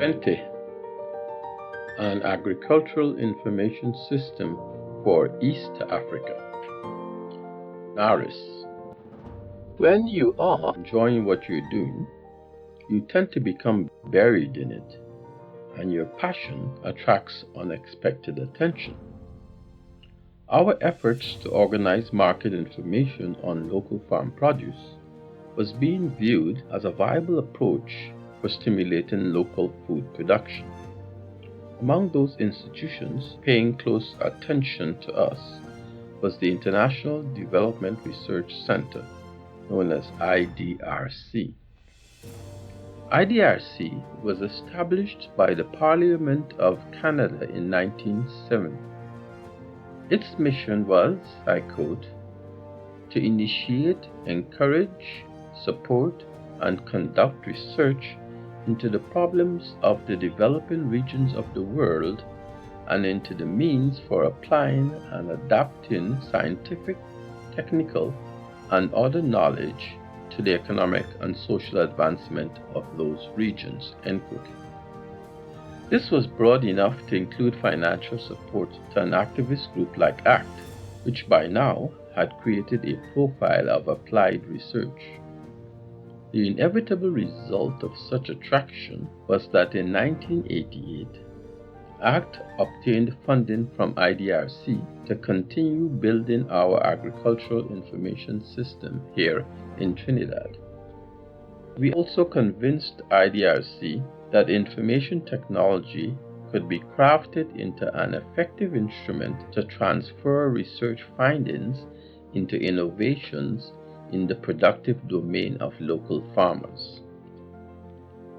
20. An agricultural information system for East Africa. NARIS. When you are enjoying what you're doing, you tend to become buried in it, and your passion attracts unexpected attention. Our efforts to organize market information on local farm produce was being viewed as a viable approach for stimulating local food production. Among those institutions paying close attention to us was the International Development Research Center, known as IDRC. IDRC was established by the Parliament of Canada in 1970. Its mission was, I quote, to initiate, encourage, support, and conduct research into the problems of the developing regions of the world and into the means for applying and adapting scientific, technical, and other knowledge to the economic and social advancement of those regions. End quote. This was broad enough to include financial support to an activist group like ACT, which by now had created a profile of applied research. The inevitable result of such attraction was that in 1988, ACT obtained funding from IDRC to continue building our agricultural information system here in Trinidad. We also convinced IDRC that information technology could be crafted into an effective instrument to transfer research findings into innovations in the productive domain of local farmers.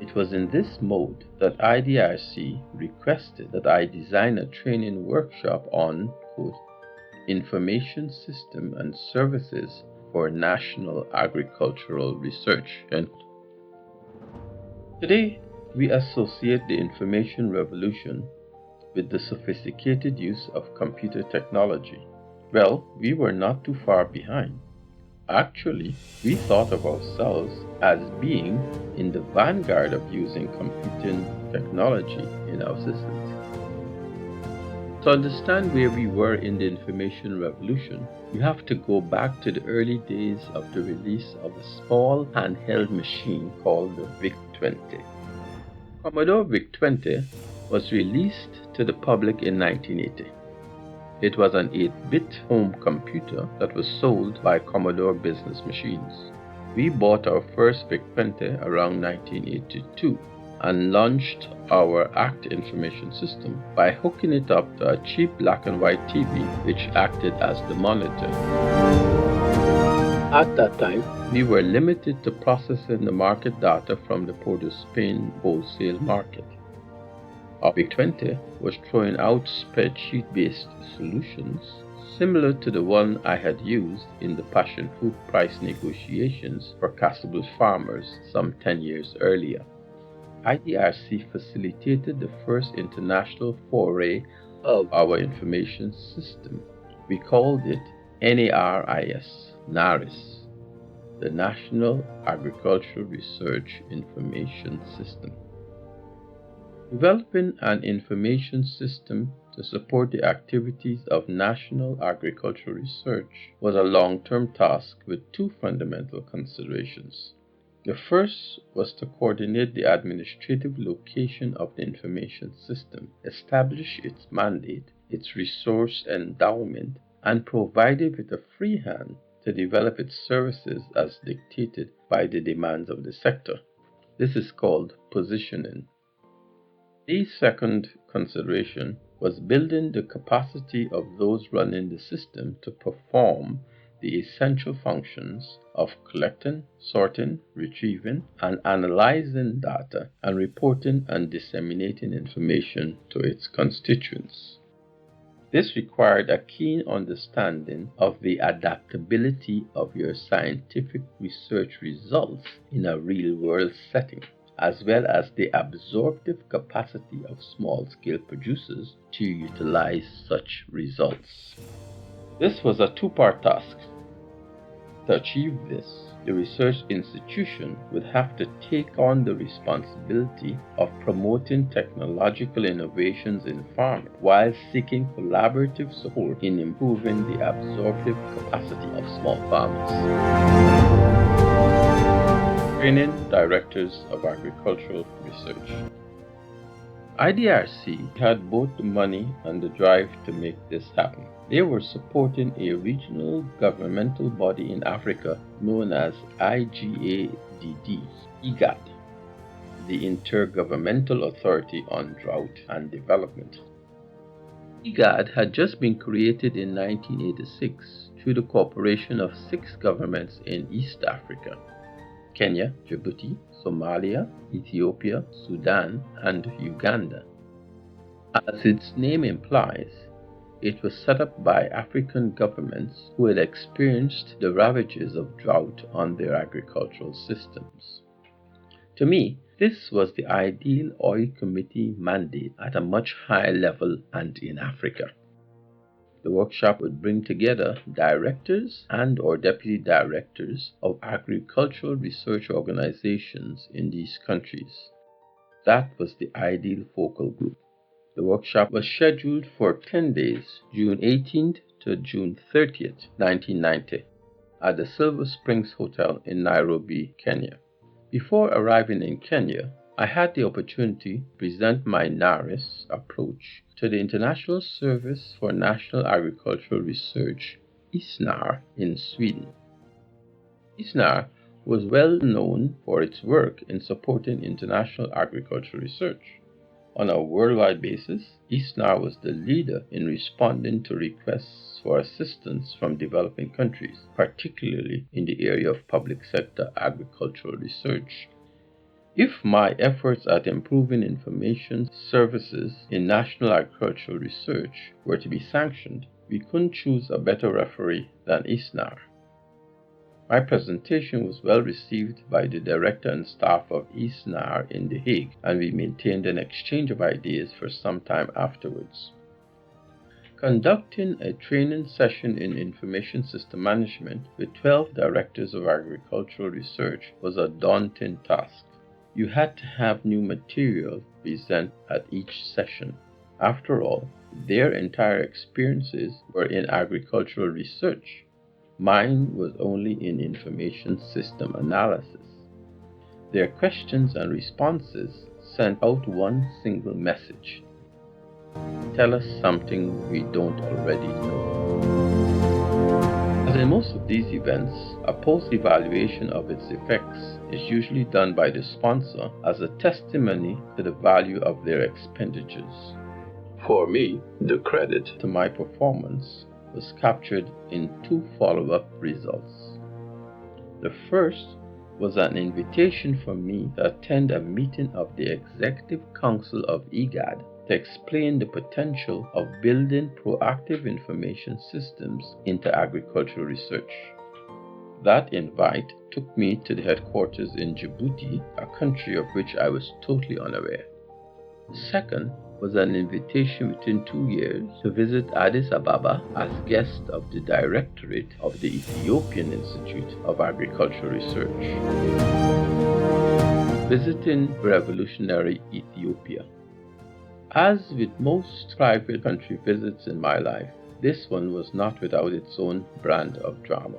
It was in this mode that IDRC requested that I design a training workshop on, quote, information system and services for national agricultural research. End quote. Today, we associate the information revolution with the sophisticated use of computer technology. Well, we were not too far behind. Actually, we thought of ourselves as being in the vanguard of using computing technology in our systems. To understand where we were in the information revolution, you have to go back to the early days of the release of a small handheld machine called the VIC-20. Commodore VIC-20 was released to the public in 1980. It was an 8-bit home computer that was sold by Commodore Business Machines. We bought our first VIC-20 around 1982 and launched our ACT information system by hooking it up to a cheap black and white TV which acted as the monitor. At that time, we were limited to processing the market data from the Port of Spain wholesale market. Our VIC-20 was throwing out spreadsheet-based solutions similar to the one I had used in the passion fruit price negotiations for Castlebush farmers some 10 years earlier. IDRC facilitated the first international foray of our information system. We called it NARIS, the National Agricultural Research Information System. Developing an information system to support the activities of national agricultural research was a long-term task with two fundamental considerations. The first was to coordinate the administrative location of the information system, establish its mandate, its resource endowment, and provide it with a free hand to develop its services as dictated by the demands of the sector. This is called positioning. The second consideration was building the capacity of those running the system to perform the essential functions of collecting, sorting, retrieving, and analyzing data and reporting and disseminating information to its constituents. This required a keen understanding of the adaptability of your scientific research results in a real-world setting, as well as the absorptive capacity of small-scale producers to utilize such results. This was a two-part task. To achieve this, The research institution would have to take on the responsibility of promoting technological innovations in farming while seeking collaborative support in improving the absorptive capacity of small farmers. Training Directors of Agricultural Research. IDRC had both the money and the drive to make this happen. They were supporting a regional governmental body in Africa known as IGADD, IGAD, the Intergovernmental Authority on Drought and Development. IGAD had just been created in 1986 through the cooperation of 6 governments in East Africa: Kenya, Djibouti, Somalia, Ethiopia, Sudan, and Uganda. As its name implies, it was set up by African governments who had experienced the ravages of drought on their agricultural systems. To me, this was the ideal Oil Committee mandate at a much higher level and in Africa. The workshop would bring together directors and/or deputy directors of agricultural research organizations in these countries. That was the ideal focal group. The workshop was scheduled for 10 days, June 18th to June 30th, 1990, at the Silva Springs Hotel in Nairobi, Kenya. Before arriving in Kenya, I had the opportunity to present my NARIS approach to the International Service for National Agricultural Research, ISNAR, in Sweden. ISNAR was well known for its work in supporting international agricultural research. On a worldwide basis, ISNAR was the leader in responding to requests for assistance from developing countries, particularly in the area of public sector agricultural research. If my efforts at improving information services in national agricultural research were to be sanctioned, we couldn't choose a better referee than ISNAR. My presentation was well received by the director and staff of ISNAR in The Hague, and we maintained an exchange of ideas for some time afterwards. Conducting a training session in information system management with 12 directors of agricultural research was a daunting task. You had to have new material present at each session. After all, their entire experiences were in agricultural research. Mine was only in information system analysis. Their questions and responses sent out one single message: tell us something we don't already know. As in most of these events, a post-evaluation of its effects is usually done by the sponsor as a testimony to the value of their expenditures. For me, the credit to my performance was captured in 2 follow-up results. The first was an invitation for me to attend a meeting of the Executive Council of IGAD to explain the potential of building proactive information systems into agricultural research. That invite took me to the headquarters in Djibouti, a country of which I was totally unaware. The second was an invitation within 2 years to visit Addis Ababa as guest of the Directorate of the Ethiopian Institute of Agricultural Research. Visiting revolutionary Ethiopia. As with most private country visits in my life, this one was not without its own brand of drama.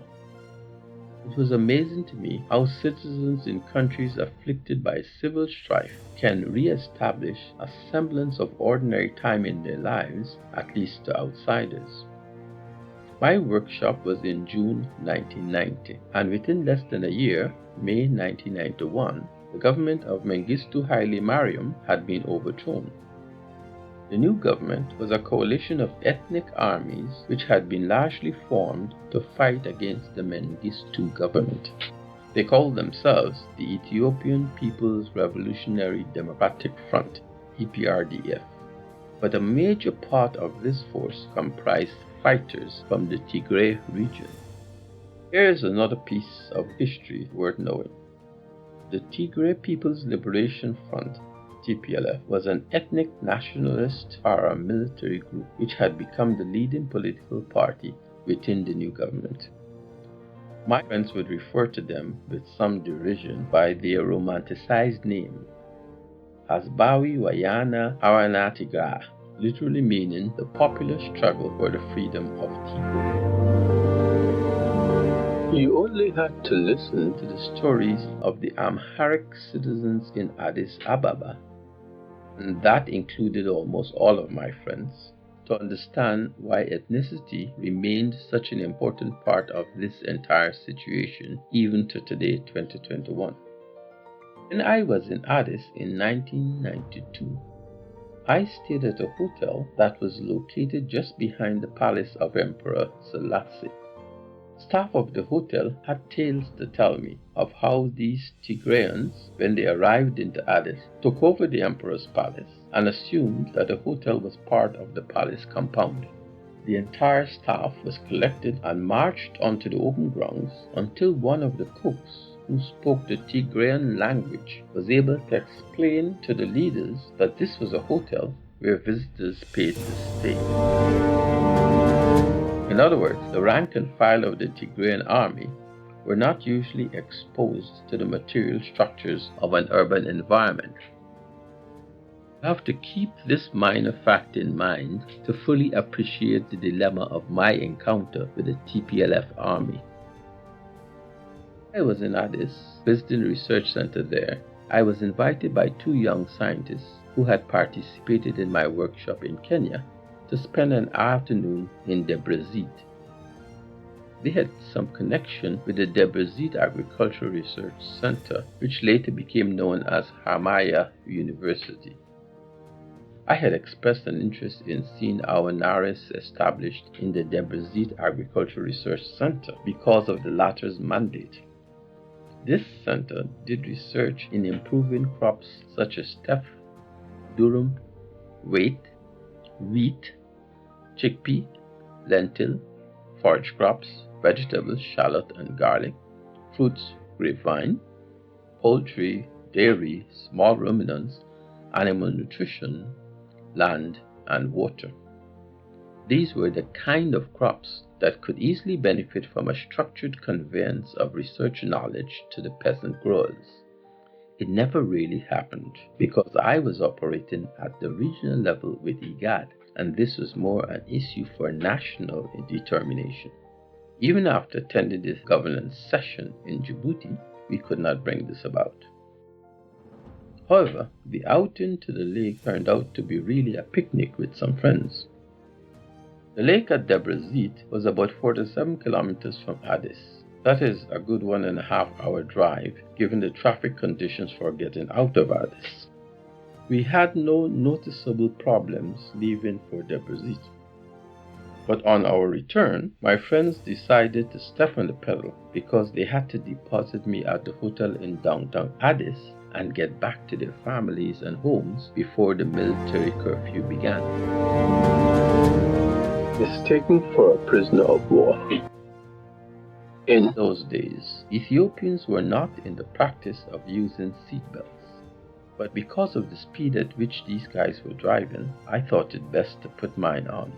It was amazing to me how citizens in countries afflicted by civil strife can re-establish a semblance of ordinary time in their lives, at least to outsiders. My workshop was in June 1990, and within less than a year, May 1991, the government of Mengistu Haile Mariam had been overthrown. The new government was a coalition of ethnic armies which had been largely formed to fight against the Mengistu government. They called themselves the Ethiopian People's Revolutionary Democratic Front, EPRDF. But a major part of this force comprised fighters from the Tigray region. Here is another piece of history worth knowing. The Tigray People's Liberation Front, TPLF, was an ethnic nationalist paramilitary group which had become the leading political party within the new government. My friends would refer to them with some derision by their romanticized name, Hasbawi Wayana Arana Tigra, literally meaning the popular struggle for the freedom of Tigray. You only had to listen to the stories of the Amharic citizens in Addis Ababa, and that included almost all of my friends, to understand why ethnicity remained such an important part of this entire situation even to today, 2021. When I was in Addis in 1992, I stayed at a hotel that was located just behind the palace of Emperor Selassie. Staff of the hotel had tales to tell me of how these Tigrayans, when they arrived into Addis, took over the emperor's palace and assumed that the hotel was part of the palace compound. The entire staff was collected and marched onto the open grounds until one of the cooks, who spoke the Tigrayan language, was able to explain to the leaders that this was a hotel where visitors paid to stay. In other words, the rank and file of the Tigrayan army were not usually exposed to the material structures of an urban environment. You have to keep this minor fact in mind to fully appreciate the dilemma of my encounter with the TPLF army. I was in Addis, visiting the research center there. I was invited by two young scientists who had participated in my workshop in Kenya to spend an afternoon in Debrecen. They had some connection with the Debrecen Agricultural Research Center, which later became known as Hamaya University. I had expressed an interest in seeing our NARES established in the Debrecen Agricultural Research Center because of the latter's mandate. This center did research in improving crops such as teff, durum, wheat, chickpea, lentil, forage crops, vegetables, shallot and garlic, fruits, grapevine, poultry, dairy, small ruminants, animal nutrition, land, and water. These were the kind of crops that could easily benefit from a structured conveyance of research knowledge to the peasant growers. It never really happened because I was operating at the regional level with IGAD, and this was more an issue for national determination. Even after attending this governance session in Djibouti, we could not bring this about. However, the outing to the lake turned out to be really a picnic with some friends. The lake at Debrecen was about 47 kilometers from Addis. That is a good 1.5-hour drive given the traffic conditions for getting out of Addis. We had no noticeable problems leaving for Debrecen. But on our return, my friends decided to step on the pedal because they had to deposit me at the hotel in downtown Addis and get back to their families and homes before the military curfew began. Mistaken for a prisoner of war. In those days, Ethiopians were not in the practice of using seatbelts. But because of the speed at which these guys were driving, I thought it best to put mine on.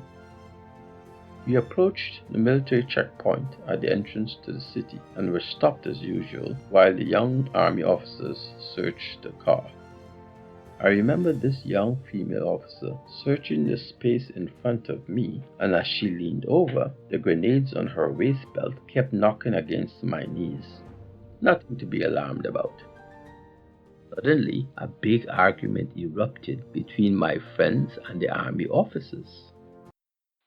We approached the military checkpoint at the entrance to the city and were stopped as usual while the young army officers searched the car. I remember this young female officer searching the space in front of me, and as she leaned over, the grenades on her waist belt kept knocking against my knees. Nothing to be alarmed about. Suddenly, a big argument erupted between my friends and the army officers.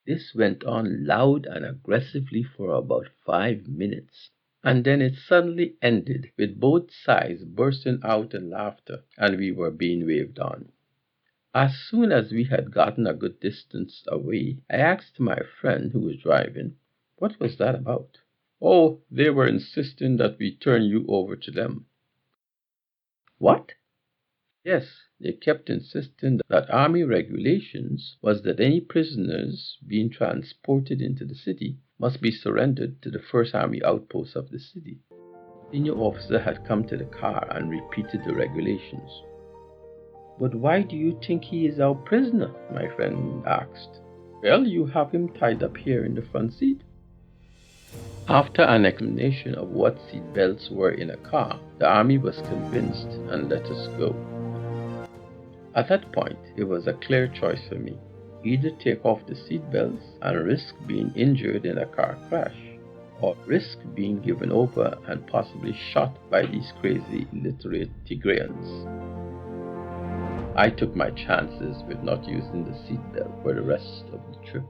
This went on loud and aggressively for about 5 minutes, and then it suddenly ended with both sides bursting out in laughter, and we were being waved on. As soon as we had gotten a good distance away, I asked my friend who was driving, "What was that about?" "Oh, they were insisting that we turn you over to them." "What?" "Yes, they kept insisting that army regulations was that any prisoners being transported into the city must be surrendered to the first army outpost of the city." The senior officer had come to the car and repeated the regulations. "But why do you think he is our prisoner?" my friend asked. "Well, you have him tied up here in the front seat." After an explanation of what seat belts were in a car, the Army was convinced and let us go. At that point, it was a clear choice for me: either take off the seat belts and risk being injured in a car crash, or risk being given over and possibly shot by these crazy illiterate Tigrayans. I took my chances with not using the seat belt for the rest of the trip.